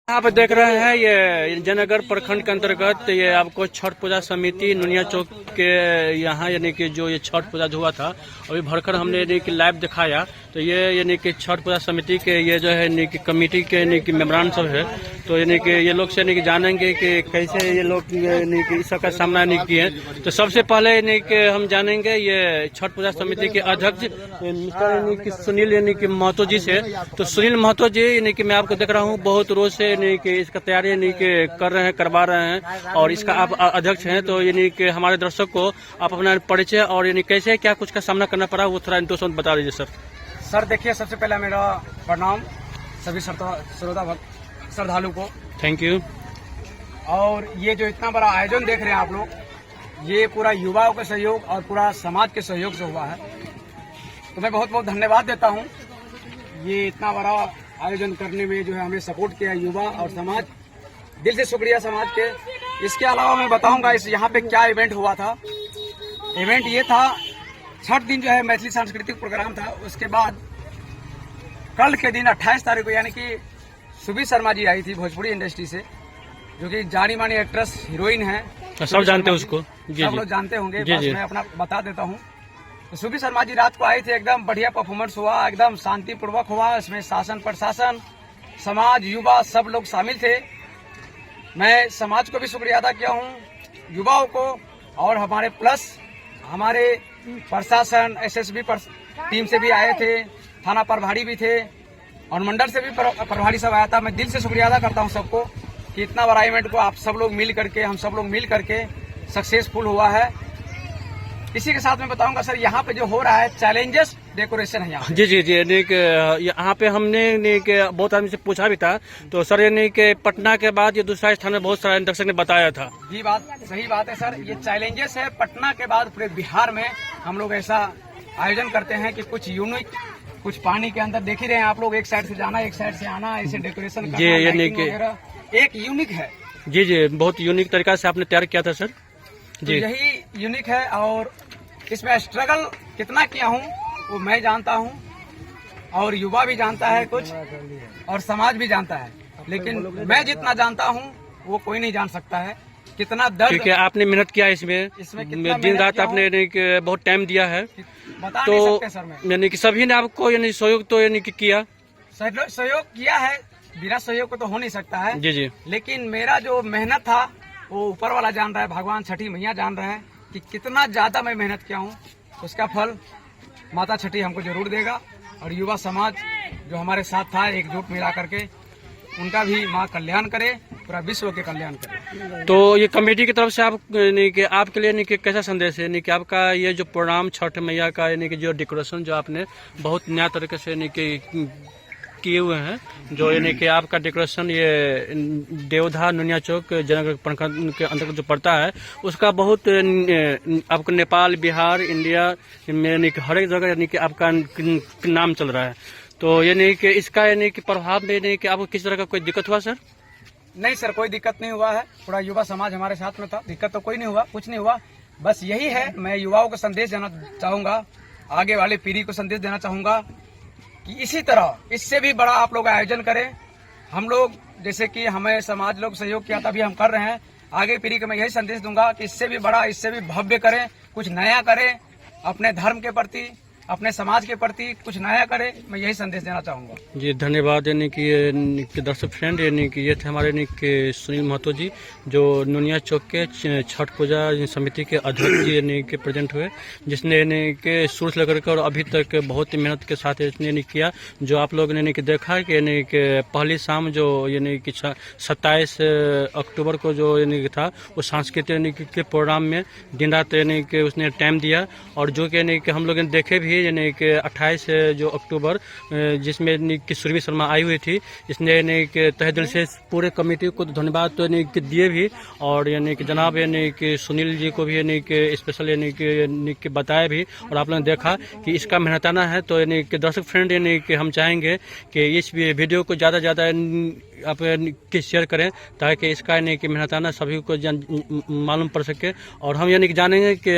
यहाँ पे देख रहे हैं ये जयनगर प्रखंड के अंतर्गत ये आपको छठ पूजा समिति नुनिया चौक के यहाँ यानी कि जो ये छठ पूजा जो हुआ था अभी भरकर हमने यानी कि लाइव दिखाया। तो ये यानी कि छठ पूजा समिति के ये जो है यानी कि कमेटी के यानी कि मेम्बरान सब है। तो यानी कि ये लोग से यानी कि जानेंगे कि कैसे ये लोग यानी कि इस सबका सामना नहीं किए। तो सबसे पहले यानी कि हम जानेंगे ये छठ पूजा समिति के अध्यक्ष मिस्टर यानी कि सुनील यानी कि महतो जी से। तो सुनील महतो जी यानी कि मैं आपको देख रहा हूँ बहुत रोज से यानी कि इसका तैयारी यानी कि कर रहे हैं, करवा रहे हैं और इसका आप अध्यक्ष हैं। तो यानी कि हमारे दर्शक को आप अपना परिचय और यानी कैसे क्या कुछ का सामना करना पड़ा वो थोड़ा इंटरेस्ट बता दीजिए सर। सर देखिए, सबसे पहला मेरा प्रणाम सभी श्रोता श्रद्धालु को। Thank you. और ये जो इतना बड़ा आयोजन देख रहे हैं आप लोग, ये पूरा युवाओं के सहयोग और पूरा समाज के सहयोग से हुआ है। तो मैं बहुत बहुत धन्यवाद देता हूँ। ये इतना बड़ा आयोजन करने में जो है हमें सपोर्ट किया युवा और समाज, दिल से शुक्रिया समाज के। इसके अलावा मैं बताऊंगा इस यहाँ पे क्या इवेंट हुआ था। इवेंट ये था, छठ दिन जो है मैथिली सांस्कृतिक प्रोग्राम था। उसके बाद कल के दिन 28 तारीख को यानी कि सुबी शर्मा जी आई थी भोजपुरी इंडस्ट्री से, जो कि जानी मानी एक्ट्रेस हीरोइन है। सब जानते हैं उसको, सब लोग जानते होंगे। बस मैं अपना बता देता हूँ। तो सुबी शर्मा जी रात को आई थी, एकदम बढ़िया परफॉर्मेंस हुआ, एकदम शांतिपूर्वक हुआ। इसमें शासन प्रशासन समाज युवा सब लोग शामिल थे। मैं समाज को भी शुक्रिया अदा किया हूँ, युवाओं को, और हमारे प्लस हमारे प्रशासन एसएसबी टीम से भी आए थे, थाना प्रभारी भी थे और मंडल से भी प्रभारी सब आया था। मैं दिल से शुक्रिया अदा करता हूँ सबको कि इतना बड़ा इवेंट को आप सब लोग मिल करके, हम सब लोग मिल करके सक्सेसफुल हुआ है। इसी के साथ मैं बताऊंगा सर, यहाँ पे जो हो रहा है चैलेंजेस डेकोरेशन है यहाँ। जी जी जी, यानी कि यहाँ पे हमने यानी कि बहुत आदमी से पूछा भी था। तो सर यानी कि पटना के बाद ये दूसरा स्थान में बहुत सारा दर्शक ने बताया था। जी बात सही बात है सर, ये चैलेंजेस है। पटना के बाद पूरे बिहार में हम लोग ऐसा आयोजन करते हैं कि कुछ यूनिक, कुछ पानी के अंदर देख ही रहे हैं आप लोग, एक साइड से जाना एक साइड से आना, ऐसे डेकोरेशन करना, यानी कि एक यूनिक है। जी जी, बहुत यूनिक तरीका से आपने तैयार किया था सर जी। तो यही यूनिक है और इसमें स्ट्रगल कितना किया हूँ वो मैं जानता हूँ और युवा भी जानता है कुछ और समाज भी जानता है, लेकिन मैं जितना जानता हूँ वो कोई नहीं जान सकता है कितना दर्द। क्योंकि आपने मेहनत किया इसमें दिन रात आपने बहुत टाइम दिया है। बता नहीं सकते सर मैं। यानी कि सभी ने आपको यानी सहयोग तो यानी कि किया, सहयोग किया है, बिना सहयोग को तो हो नहीं सकता है। जी जी। लेकिन मेरा जो मेहनत था वो ऊपर वाला जान रहा है, भगवान छठी मैया जान रहे हैं कि कितना ज्यादा मैं मेहनत किया हूँ। उसका फल माता छठी हमको जरूर देगा और युवा समाज जो हमारे साथ था एकजुट मिला करके, उनका भी माँ कल्याण करे, पूरा विश्व के कल्याण करे। तो ये कमेटी की तरफ से आप यानी कि आपके लिए यानी कि कैसा संदेश है, यानी कि आपका ये जो प्रोग्राम छठ मैया का यानी कि जो डेकोरेशन जो आपने बहुत नया तरीके से यानी कि किए हुए हैं, जो यानी कि आपका डेकोरेशन ये देवधा नुनिया चौक जयनगर प्रखंड के अंतर्गत जो पड़ता है उसका बहुत आपको नेपाल बिहार इंडिया में यानी कि हर एक जगह यानी कि आपका नाम चल रहा है। तो यानी कि इसका यानी कि प्रभाव में यानी कि आपको किस तरह का कोई दिक्कत हुआ सर? नहीं सर, कोई दिक्कत नहीं हुआ है। पूरा युवा समाज हमारे साथ में था, दिक्कत तो कोई नहीं हुआ, कुछ नहीं हुआ। बस यही है, मैं युवाओं को संदेश देना चाहूंगा, आगे वाले पीढ़ी को संदेश देना चाहूंगा कि इसी तरह इससे भी बड़ा आप लोग आयोजन करें। हम लोग जैसे कि हमें समाज लोग सहयोग किया तभी हम कर रहे हैं, आगे पीढ़ी को मैं यही संदेश दूंगा कि इससे भी बड़ा, इससे भी भव्य करें, कुछ नया करें, अपने धर्म के प्रति, अपने समाज के प्रति कुछ नया करे, मैं यही संदेश देना चाहूंगा। जी धन्यवाद। यानी कि दर्शक फ्रेंड यानी कि ये थे हमारे यानी कि सुनील महतो जी, जो नुनिया चौक के छठ पूजा समिति के अध्यक्ष जी यानी कि प्रेजेंट हुए, जिसने यानी कि शुरू से लेकर और अभी तक बहुत ही मेहनत के साथ इसने यानी किया। जो आप लोगों ने यानी कि देखा कि यानी कि पहली शाम जो यानी कि 27 अक्टूबर को जो यानी कि था वो सांस्कृतिक यानी के प्रोग्राम में दिन रात यानी कि उसने टाइम दिया, और जो कि यानी कि हम लोग देखे भी यानी कि 28 जो अक्टूबर जिसमें यानी कि सुरभि शर्मा आई हुई थी, इसने यानी कि तहे दिल से पूरे कमेटी को धन्यवाद तो यानी कि दिए भी, और यानी कि जनाब यानी कि सुनील जी को भी यानी कि स्पेशल यानी कि बताया भी। और आप लोगों ने देखा कि इसका मेहनताना है। तो यानी कि दर्शक फ्रेंड यानी कि हम चाहेंगे कि इस वीडियो को ज़्यादा से ज़्यादा आप के शेयर करें ताकि इसका यानी कि मेहनताना सभी को मालूम पड़ सके। और हम यानी कि जानेंगे कि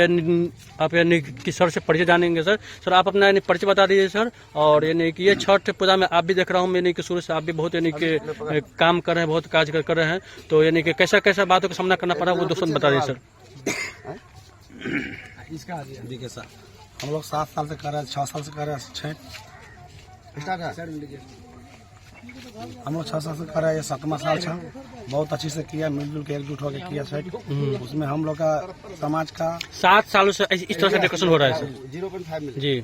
आप यानी कि सर से परिचय जानेंगे। सर आप अपना यानी परिचय बता दीजिए सर। और यानी कि ये छठ पूजा में आप भी देख रहा हूँ यानी कि शुरू से आप भी बहुत यानी कि काम कर रहे हैं, बहुत काज कर रहे हैं, तो यानी कि कैसा कैसा बातों का सामना करना पड़ा वो दोस्तों बता दीजिए सर। इसका देखिए सर, हम लोग 7 साल से कर रहे हैं, 6 साल से कर रहे हैं छठ। हम लोग 6 साल से कर रहे हैं, ये 7वां साल था। बहुत अच्छी से किया, मिलजुल के एकजुट होकर किया छठ। उसमें हम लोग का समाज का 7 सालों से इस तरह से डेकोरेशन हो रहा है सर। 0.5 जी,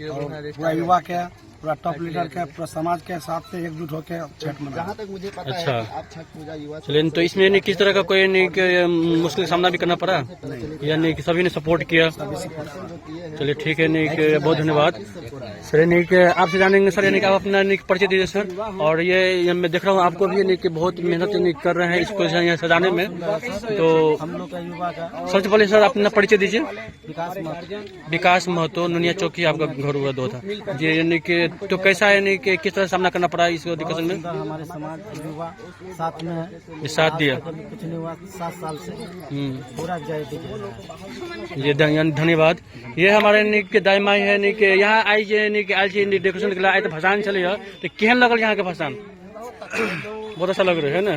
और पूरा युवा के, पूरा टॉप लीडर के, पूरा समाज के साथ से एकजुट होकर छठ मना। जहाँ तक मुझे पता अच्छा। है कि आप छठ पूजा युवा चलिए, तो इसमें यानी किस तरह का कोई यानी कि मुश्किल का सामना भी करना पड़ा, यानी कि सभी ने सपोर्ट किया। चलिए ठीक है, यानी कि बहुत धन्यवाद सर। यानी कि आपसे जानेंगे सर, यानी कि आप अपना यानी कि परिचय दीजिए सर। और ये मैं देख रहा हूँ आपको भी यानी कि बहुत मेहनत यानी कर रहे हैं इसको यहाँ सजाने में। तो हम लोग का युवा का सबसे पहले सर अपना परिचय दीजिए। विकास महतो, नुनिया चौकी आपका घर हुआ दो था जी। यानी कि तो कैसा यानी कि किस तरह सामना करना पड़ा इस डिस्कशन में? हमारे समाज युवा साथ में है, ये साथ दिया। कुछ नहीं हुआ, 7 साल से पूरा जय ये धन्यवाद। ये हमारे यानी कि दाईमाई है यानी कि यहाँ आई जे यानी कि आयल छी डेकोरेशन के लिए आए तो भसान चले तो केहन लगल यहाँ के भसान? बहुत अच्छा लग रहा है ना।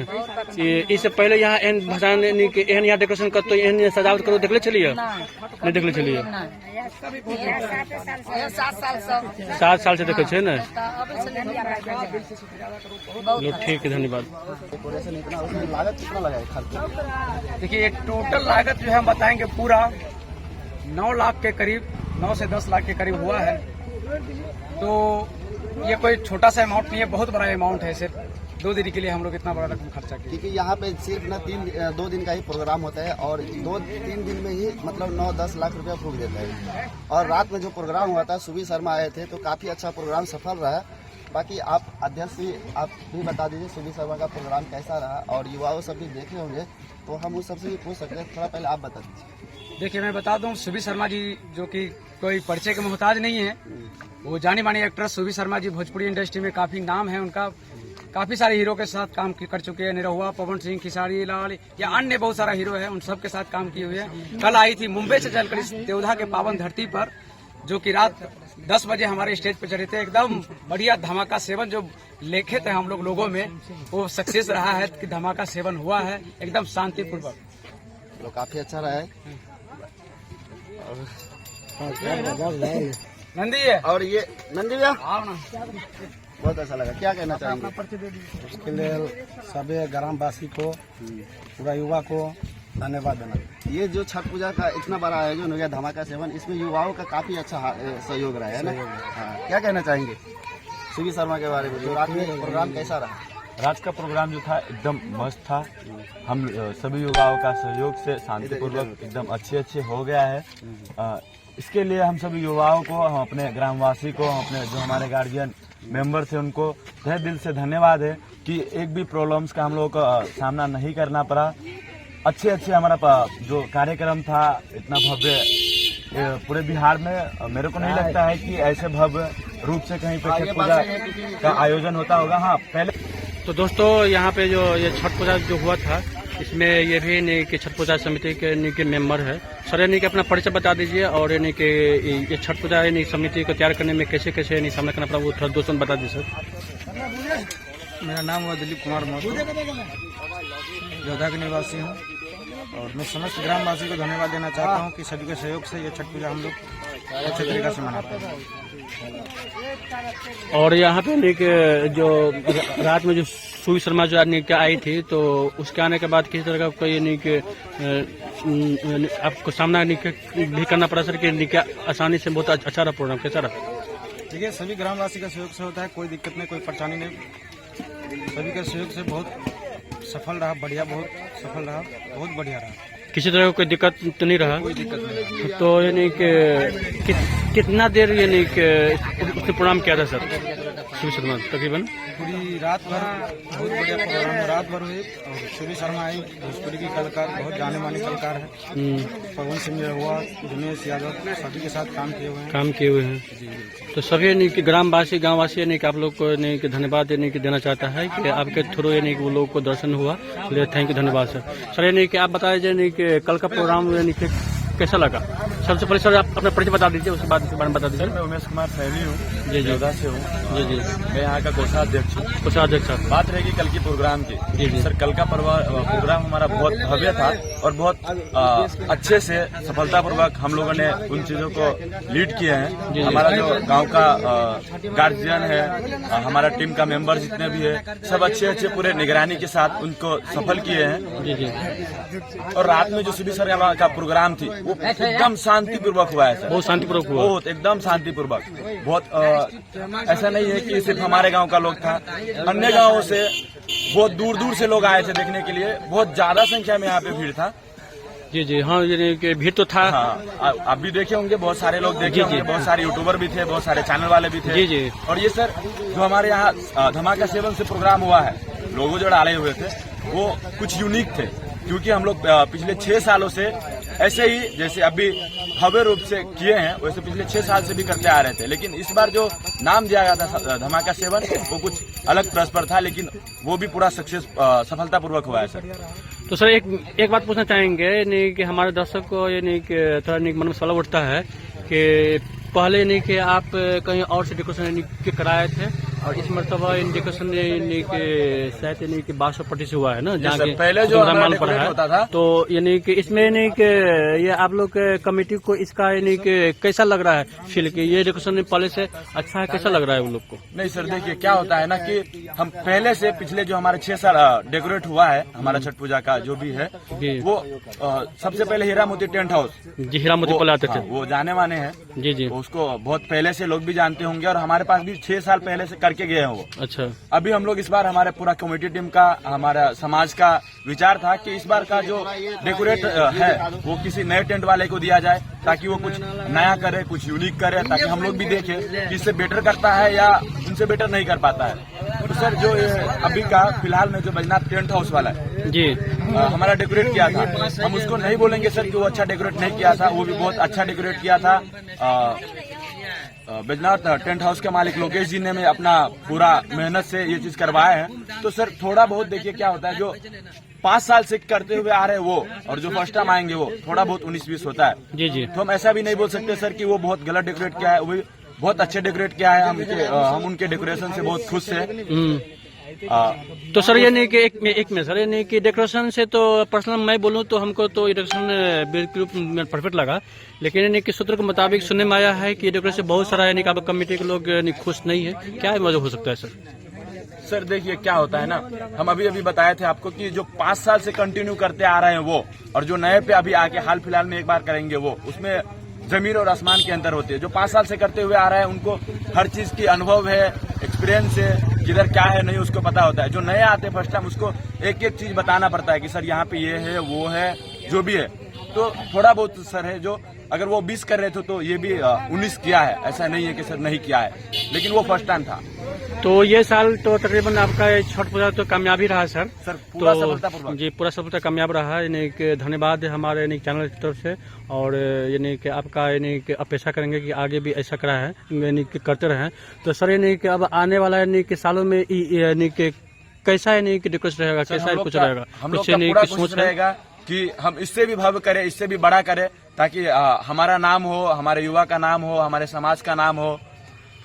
इससे पहले यहाँ एहन भसान यानी कि एहन यहाँ डेकोरेशन करते एहन सजावट करो देखले चलिए? नहीं देखले चलिए। 7 साल से देखे छे ना। लो ठीक है, धन्यवाद। डेकोरेशन इतना, उसमें लागत कितना लगा है खर्च? देखिए, एक टोटल लागत जो है हम बताएंगे पूरा 9 लाख के करीब, 9 से 10 लाख के करीब हुआ है। तो ये कोई छोटा सा अमाउंट नहीं है, बहुत बड़ा अमाउंट है। सिर्फ 2 दिन के लिए हम लोग इतना बड़ा रकम खर्चा किया। क्योंकि यहाँ पे सिर्फ ना 2 दिन का ही प्रोग्राम होता है और 2-3 दिन में ही मतलब 9-10 लाख रुपया फूक देता है। और रात में जो प्रोग्राम हुआ था, सुबी शर्मा आए थे, तो काफी अच्छा प्रोग्राम सफल रहा। बाकी आप अध्यक्ष भी आप भी बता दीजिए सुबी शर्मा का प्रोग्राम कैसा रहा, और युवाओं सब भी देखे होंगे तो हम उस सबसे भी पूछ सकते हैं। थोड़ा पहले आप बता दीजिए। देखिए, मैं बता दूं, सुबी शर्मा जी जो कि कोई परिचय के मोहताज नहीं है, वो जानी मानी एक्ट्रेस सुबी शर्मा जी, भोजपुरी इंडस्ट्री में काफी नाम है उनका। काफी सारे हीरो के साथ काम कर चुके हैं, निरहुआ, पवन सिंह, खिसारी लाल या अन्य बहुत सारा हीरो है, उन सब के साथ काम किए हुए हैं। कल आई थी मुंबई से चलकर इस देवधा के पावन धरती पर, जो कि रात 10 बजे हमारे स्टेज पर चढ़े थे। एकदम बढ़िया धमाका सेवन जो लेखे थे हम लोगों में, वो सक्सेस रहा है कि धमाका सेवन हुआ है एकदम शांतिपूर्वक। तो काफी अच्छा रहा है। नंदी है और ये नंदी भैया आओ ना। बहुत अच्छा लगा, क्या कहना चाहेंगे? उसके लिए सभी ग्रामवासी को, पूरा युवा को धन्यवाद देना। ये जो छठ पूजा का इतना बड़ा आयोजन हो गया, धमाका सेवन, इसमें युवाओं का काफी अच्छा सहयोग रहा है ना। हाँ, क्या कहना चाहेंगे सुबी शर्मा के बारे में? जो रात में प्रोग्राम कैसा रहा? रात का प्रोग्राम जो था एकदम मस्त था। हम सभी युवाओं का सहयोग से शांतिपूर्वक एकदम अच्छे हो गया है। इसके लिए हम सभी युवाओं को, हम अपने ग्रामवासी को, हम अपने जो हमारे गार्जियन मेंबर थे उनको तहे दिल से धन्यवाद है कि एक भी प्रॉब्लम्स का हम लोगों का सामना नहीं करना पड़ा। अच्छे हमारा जो कार्यक्रम था इतना भव्य पूरे बिहार में मेरे को नहीं लगता है कि ऐसे भव्य रूप से कहीं पे छठ पूजा का आयोजन होता होगा। हाँ, पहले तो दोस्तों यहाँ पे जो ये छठ पूजा जो हुआ था, इसमें ये भी यानी कि छठ पूजा समिति के यानी कि मेंबर है। सर यानी कि अपना परिचय बता दीजिए, और यानी कि ये छठ पूजा यानी समिति को तैयार करने में कैसे यानी सामना करना पड़ा वो थोड़ा दोस्तों बता दीजिए सर। मेरा नाम हुआ दिलीप कुमार महतो, जोधा के निवासी हूँ। और मैं समस्त ग्रामवासी को धन्यवाद देना चाहता हूँ कि सभी के सहयोग से ये छठ पूजा हम लोग अच्छे तरीके से मनाते हैं। और यहाँ पे यानी कि जो रात में जो सुबी शर्मा जो यानी कि आई थी, तो उसके आने के बाद किसी तरह का कोई यानी कि आपको सामना भी करना पड़ा सर? कि आसानी से बहुत अच्छा रहा प्रोग्राम, कैसा रहा? देखिए, सभी ग्रामवासी का सहयोग से होता है, कोई दिक्कत नहीं, कोई परेशानी नहीं। सभी के सहयोग से बहुत सफल रहा, बढ़िया, बहुत सफल रहा, बहुत बढ़िया रहा। किसी तरह का कोई दिक्कत तो नहीं रहा? कोई दिक्कत नहीं। तो यानी कि कितना देर यानी कि प्रोग्राम किया था सर? सुबीर शर्मा तकरीबन पूरी रात भर बहुत बढ़िया प्रोग्राम रात भर हुए। और सुबीर शर्मा आई, भोजपुरी की कलाकार, बहुत जाने माने कलाकार है। पवन सिंह हुआ, दिनेश यादव, सभी के साथ काम किए हुए हैं। तो सभी यानी कि ग्रामवासी गांववासी यानी कि आप लोग को यानी कि धन्यवाद यानी कि देना चाहता है कि आपके थ्रू यानी कि वो लोग को दर्शन हुआ। थैंक यू, धन्यवाद सर। सर यानी कि आप बताइए यानी कि कल का प्रोग्राम यानी कि कैसा लगा? सबसे पहले सर आप अपना परिचय बता दीजिए, उसके बाद इसके बारे में बता दीजिए। मैं उमेश कुमार सैनी हूँ, जी जी जोधा से हूँ। जी जी मैं यहाँ का कोषाध्यक्ष हूँ। कोषाध्यक्ष सर, बात रहेगी कल की प्रोग्राम की। जी जी सर कल का प्रोग्राम हमारा बहुत भव्य था और बहुत अच्छे से सफलतापूर्वक हम लोगों ने उन चीजों को लीड किए हैं। हमारा जो गांव का गार्जियन है, हमारा टीम का मेंबर जितने भी है, सब अच्छे पूरे निगरानी के साथ उनको सफल किए हैं। जी जी। और रात में जो सुबीर शर्मा का प्रोग्राम थी वो एकदम शांतिपूर्वक हुआ है सर, बहुत शांतिपूर्वक हुआ, बहुत एकदम शांतिपूर्वक। बहुत ऐसा नहीं है कि सिर्फ हमारे गांव का लोग था, अन्य गांवों से बहुत दूर दूर से लोग आए थे देखने के लिए। बहुत ज्यादा संख्या में यहाँ पे भीड़ था। जी जी हाँ, यानी कि भीड़ तो था। हाँ, आप भी देखे होंगे, बहुत सारे लोग देखे होंगे, बहुत सारे यूट्यूबर भी थे, बहुत सारे चैनल वाले भी थे। जी जी। और ये सर जो हमारे यहाँ धमाका 7 से प्रोग्राम हुआ है, लोगों जो डाले हुए थे वो कुछ यूनिक थे, क्योंकि हम लोग पिछले 6 सालों से ऐसे ही जैसे अभी भव्य रूप से किए हैं वैसे पिछले 6 साल से भी करते आ रहे थे। लेकिन इस बार जो नाम दिया गया था धमाका 7 वो कुछ अलग प्रस पर था, लेकिन वो भी पूरा सफलतापूर्वक हुआ है सर। तो सर एक बात पूछना चाहेंगे यानी कि हमारे दर्शक को यानी कि थोड़ा मन में सवाल उठता है कि पहले यानी कि आप कहीं और से डेकोरेशन यानी कि कराए थे और इस मरतबा डेकोरेशन यानी कि शायद यानी कि 1250 से हुआ है ना, जहाँ के पहले जो डेकोरेट होता था। तो यानी कि इसमें यानी कि ये आप लोग के कमेटी को इसका यानी कि कैसा लग रहा है फील कि ये डेकोरेशन पहले से अच्छा है, कैसा लग रहा है उन लोग को? नहीं सर, देखिए क्या होता है ना कि हम पहले से पिछले जो हमारे 6 साल डेकोरेट हुआ है हमारा छठ पूजा का जो भी है वो सबसे पहले हीरा मोती टेंट हाउस, जी हीरा मोती पहले आते थे, वो जाने माने हैं। जी जी, उसको बहुत पहले से लोग भी जानते होंगे और हमारे पास भी 6 साल पहले से करके गए हैं वो। अच्छा, अभी हम लोग इस बार हमारे पूरा कमेटी टीम का, हमारा समाज का विचार था कि इस बार का जो डेकोरेट है वो किसी नए टेंट वाले को दिया जाए ताकि वो कुछ नया करे, कुछ यूनिक करे, ताकि हम लोग भी देखें कि इससे बेटर करता है या उनसे बेटर नहीं कर पाता है। तो सर जो अभी का फिलहाल में जो बैजनाथ टेंट हाउस वाला है जी हमारा डेकोरेट किया था, हम उसको नहीं बोलेंगे सर कि वो अच्छा डेकोरेट नहीं किया था, वो भी बहुत अच्छा डेकोरेट किया था। बैजनाथ टेंट हाउस के मालिक लोकेश जी ने में अपना पूरा मेहनत से ये चीज करवाए हैं। तो सर थोड़ा बहुत देखिए क्या होता है, जो 5 साल से करते हुए आ रहे हैं वो और जो फर्स्ट टाइम आएंगे वो थोड़ा बहुत 19-20 होता है। जी जी, तो हम ऐसा भी नहीं बोल सकते सर कि वो बहुत गलत डेकोरेट किया है, वो भी बहुत अच्छे डेकोरेट किया है। हम उनके डेकोरेशन से बहुत खुश है। तो सर ये नहीं कि एक में सर ये नहीं कि डेकोरेशन से तो पर्सनल मैं बोलूं तो हमको तो डेकोरेशन बिल्कुल परफेक्ट लगा, लेकिन यानी कि सूत्र के मुताबिक सुनने में आया है कि डेकोरेशन बहुत सारा यानी कि आप कमेटी के लोग खुश नहीं है, क्या वजह हो सकता है सर? सर देखिए क्या होता है ना, हम अभी बताए थे आपको कि जो 5 साल से कंटिन्यू करते आ रहे हैं वो और जो नए पे अभी आके हाल फिलहाल में एक बार करेंगे वो, उसमें जमीन और आसमान के अंतर होती है। जो 5 साल से करते हुए आ रहा है उनको हर चीज की अनुभव है, एक्सपीरियंस है, किधर क्या है नहीं उसको पता होता है। जो नए आते हैं फर्स्ट टाइम उसको एक एक चीज बताना पड़ता है कि सर यहाँ पे ये है वो है जो भी है। तो थोड़ा बहुत सर है जो अगर वो 20 कर रहे थे तो ये भी 19 किया है, ऐसा नहीं है कि सर नहीं किया है, लेकिन वो फर्स्ट टाइम था। तो ये साल तो तकरीबन आपका छठ पूजा तो कामयाबी रहा सर? सर पूरा तो सफलतापूर्वक जी पूरा सफलता कामयाब रहा, यानी कि धन्यवाद हमारे यानी चैनल की तरफ से। और यानी कि आपका यानी कि अपेक्षा करेंगे कि आगे भी ऐसा करा है यानी कि करते रहें। तो सर यानी कि अब आने वाला यानी कि सालों में यानी कि कैसा यानी कि डेकोरेशन रहेगा, कैसा कुछ रहेगा? हम लोग का पूरा कोशिश रहेगा कि हम इससे भी भव्य करें, इससे भी बड़ा करें, ताकि हमारा नाम हो, हमारे युवा का नाम हो, हमारे समाज का नाम हो।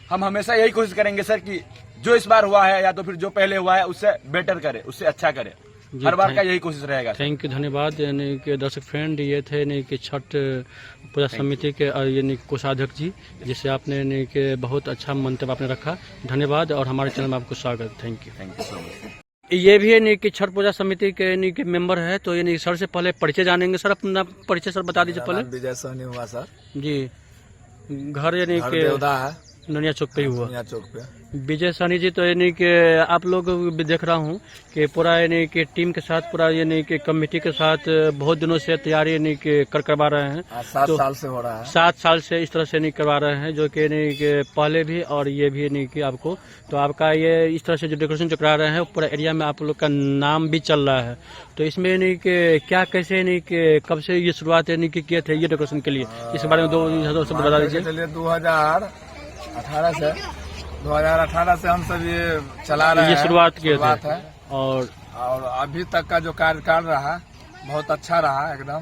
हम हमेशा यही कोशिश करेंगे सर कि जो इस बार हुआ है या तो फिर जो पहले हुआ है उससे बेटर करे, उससे अच्छा करे, हर बार का यही कोशिश रहेगा। थैंक यू, धन्यवाद। यानी कि दर्शक फ्रेंड ये थे यानी कि छठ पूजा समिति के यानी कोषाध्यक्ष जी, जिसे आपने यानी कि बहुत अच्छा मंतव्य आपने रखा, धन्यवाद। और हमारे चैनल में आपको स्वागत, थैंक यू सो मच। ये भी यानी कि छठ पूजा समिति के यानी कि मेंबर है, तो यानी सर से पहले परिचय जानेंगे। सर अपना परिचय सर बता दीजिए पहले। विजय सोनी हुआ सर जी, घर यानी कि देवदा है, नोनिया चौक पे ही हुआ। नया चौक पे। विजय सानी जी, तो यानी कि आप लोग भी देख रहा हूँ कि पूरा यानी कि टीम के साथ, पूरा यानी कि कमेटी के साथ बहुत दिनों से तैयारी यानी कि करवा रहे हैं। 7 तो साल से हो रहा है। 7 साल से इस तरह से नहीं करवा रहे हैं, जो कि यानी कि पहले भी और ये भी नहीं कि आपको, तो आपका ये इस तरह से जो डेकोरेशन जो करा रहे हैं पूरा एरिया में आप लोग का नाम भी चल रहा है। तो इसमें यानी कि क्या कैसे यानी कि कब से ये शुरुआत यानी कि किए थे ये डेकोरेशन के लिए, इसके बारे में 2 शब्द बता दीजिए। चलिए 2018 से हम सब ये चला रहे हैं। ये शुरुआत किए थे है। और अभी तक का जो कार्यकाल रहा बहुत अच्छा रहा एकदम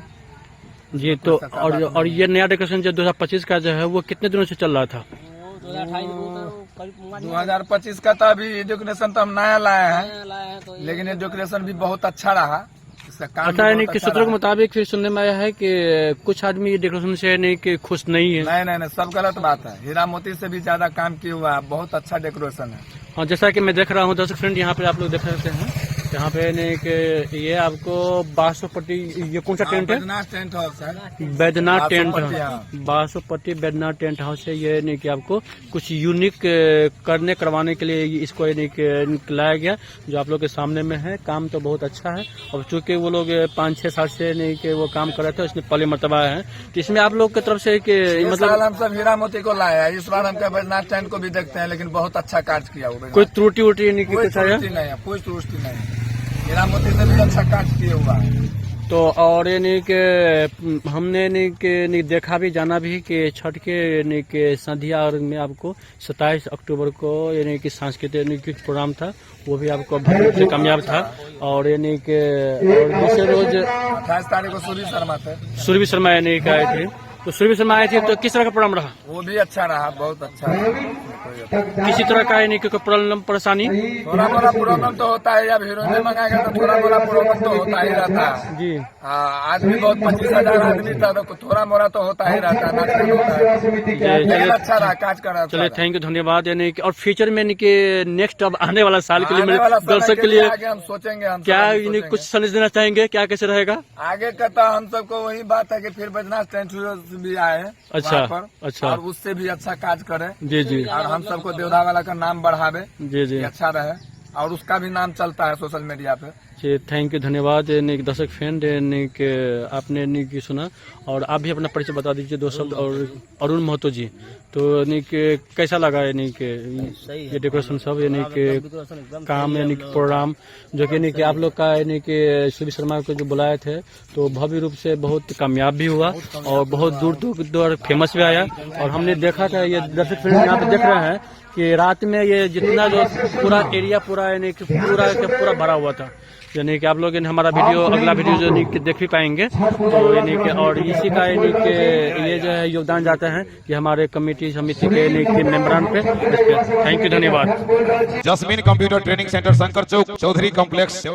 जी। तो और ये नया डेकोरेशन जो 2025 का जो है वो कितने दिनों से चल रहा था? 2025 का तो अभी डेकोरेशन तो हम नया लाए हैं, लेकिन ये डेकोरेशन भी बहुत अच्छा रहा। इसका काम अच्छा, यानी कि सूत्रों के मुताबिक फिर सुनने में आया है कि कुछ आदमी ये डेकोरेशन से नहीं कि खुश नहीं है। नहीं, सब गलत बात है। हीरा मोती से भी ज्यादा काम किया हुआ है, बहुत अच्छा डेकोरेशन है। और जैसा कि मैं देख रहा हूँ दर्शक फ्रेंड, यहाँ पे आप लोग देख सकते हैं, यहाँ पे यानी कि ये आपको 1200 पट्टी, ये कौन सा टेंट है? बैद्यनाथ टेंट हाउस है। बैद्यनाथ टेंट 1200 हाउस, 1200 पट्टी बैद्यनाथ टेंट हाउस है। ये यानी कि आपको कुछ यूनिक करवाने के लिए इसको यानी कि लाया गया, जो आप लोग के सामने में है। काम तो बहुत अच्छा है, और चूंकि वो लोग 5-6 साल से यानी कि वो काम कर रहे थे, इसमें पहले मरतबा है, तो इसमें आप लोग की तरफ से कि मतलब हम सब हीरा मोती को लाया है। इस बार हम बैद्यनाथ टेंट को भी देखते हैं, लेकिन बहुत अच्छा कार्य किया हुआ। कोई त्रुटि उटी यानी कि कोई कुछ आया? त्रुटि नहीं है, कोई त्रुटि नहीं है। हीरा मोती से भी अच्छा कार्य किया हुआ है। तो और यानी कि हमने यानी देखा भी जाना भी कि छठ के यानी कि संध्या में आपको 27 अक्टूबर को यानी कि सांस्कृतिक प्रोग्राम था, वो भी आपको भव्य रूप से कामयाब था। और यानी कि दूसरे रोज 28 तारीख को सुरभि शर्मा यानी कि आए थे, तो सुरभि शर्मा आए थे, तो किस तरह का प्रोग्राम रहा? वो भी अच्छा रहा, बहुत अच्छा रहा। किसी तरह का यानी कि कोई प्रॉब्लम परेशानी? थोड़ा मोड़ा प्रॉब्लम तो होता है, जब हीरोइन मंगाएगा तो थोड़ा मोड़ा प्रॉब्लम तो होता ही रहता है जी। आदमी बहुत 25,000 आदमी था, तो थोड़ा मोड़ा तो होता ही रहता है। अच्छा रहा, काज कर रहा। चलिए, थैंक यू, धन्यवाद। यानी कि और फ्यूचर में यानी कि नेक्स्ट अब आने वाला साल के लिए मेरे दर्शक के लिए आगे हम सोचेंगे, हम क्या यानी कुछ संदेश देना चाहेंगे, क्या कैसे रहेगा आगे का? तो हम सबको वही बात है कि फिर बैद्यनाथ टेंट भी आए। अच्छा, और उससे भी अच्छा काज करे। जी। और हम सबको देवधा वाला का नाम बढ़ावे, जी। अच्छा रहे, और उसका भी नाम चलता है सोशल मीडिया पे। जी, थैंक यू, धन्यवाद। यानी कि दर्शक फ्रेंड, यानी कि आपने यानी कि सुना, और आप भी अपना परिचय बता दीजिए 2 शब्द। और अरुण महतो जी, तो यानी कि कैसा लगा यानी कि ये डेकोरेशन सब, यानी कि काम, यानी कि प्रोग्राम जो कि यानी कि आप लोग का यानी कि सुरभि शर्मा को जो बुलाए थे, तो भव्य रूप से बहुत कामयाब भी हुआ और बहुत दूर फेमस भी आया। और हमने देखा था, ये दर्शक फ्रेंड यहाँ पे देख रहे हैं कि रात में ये जितना जो पूरा एरिया पूरा यानी कि पूरा भरा हुआ था। यानी कि आप लोग हमारा वीडियो, अगला वीडियो जो यानी कि देख भी पाएंगे, तो यानी कि और इसी का यानी कि ये जो है योगदान जाता है कि हमारे कमेटी समिति के यानी कि मेंबरान पे। थैंक यू, धन्यवाद। Jasmeen computer training centre, Shankar chowk, Chaudhary complex.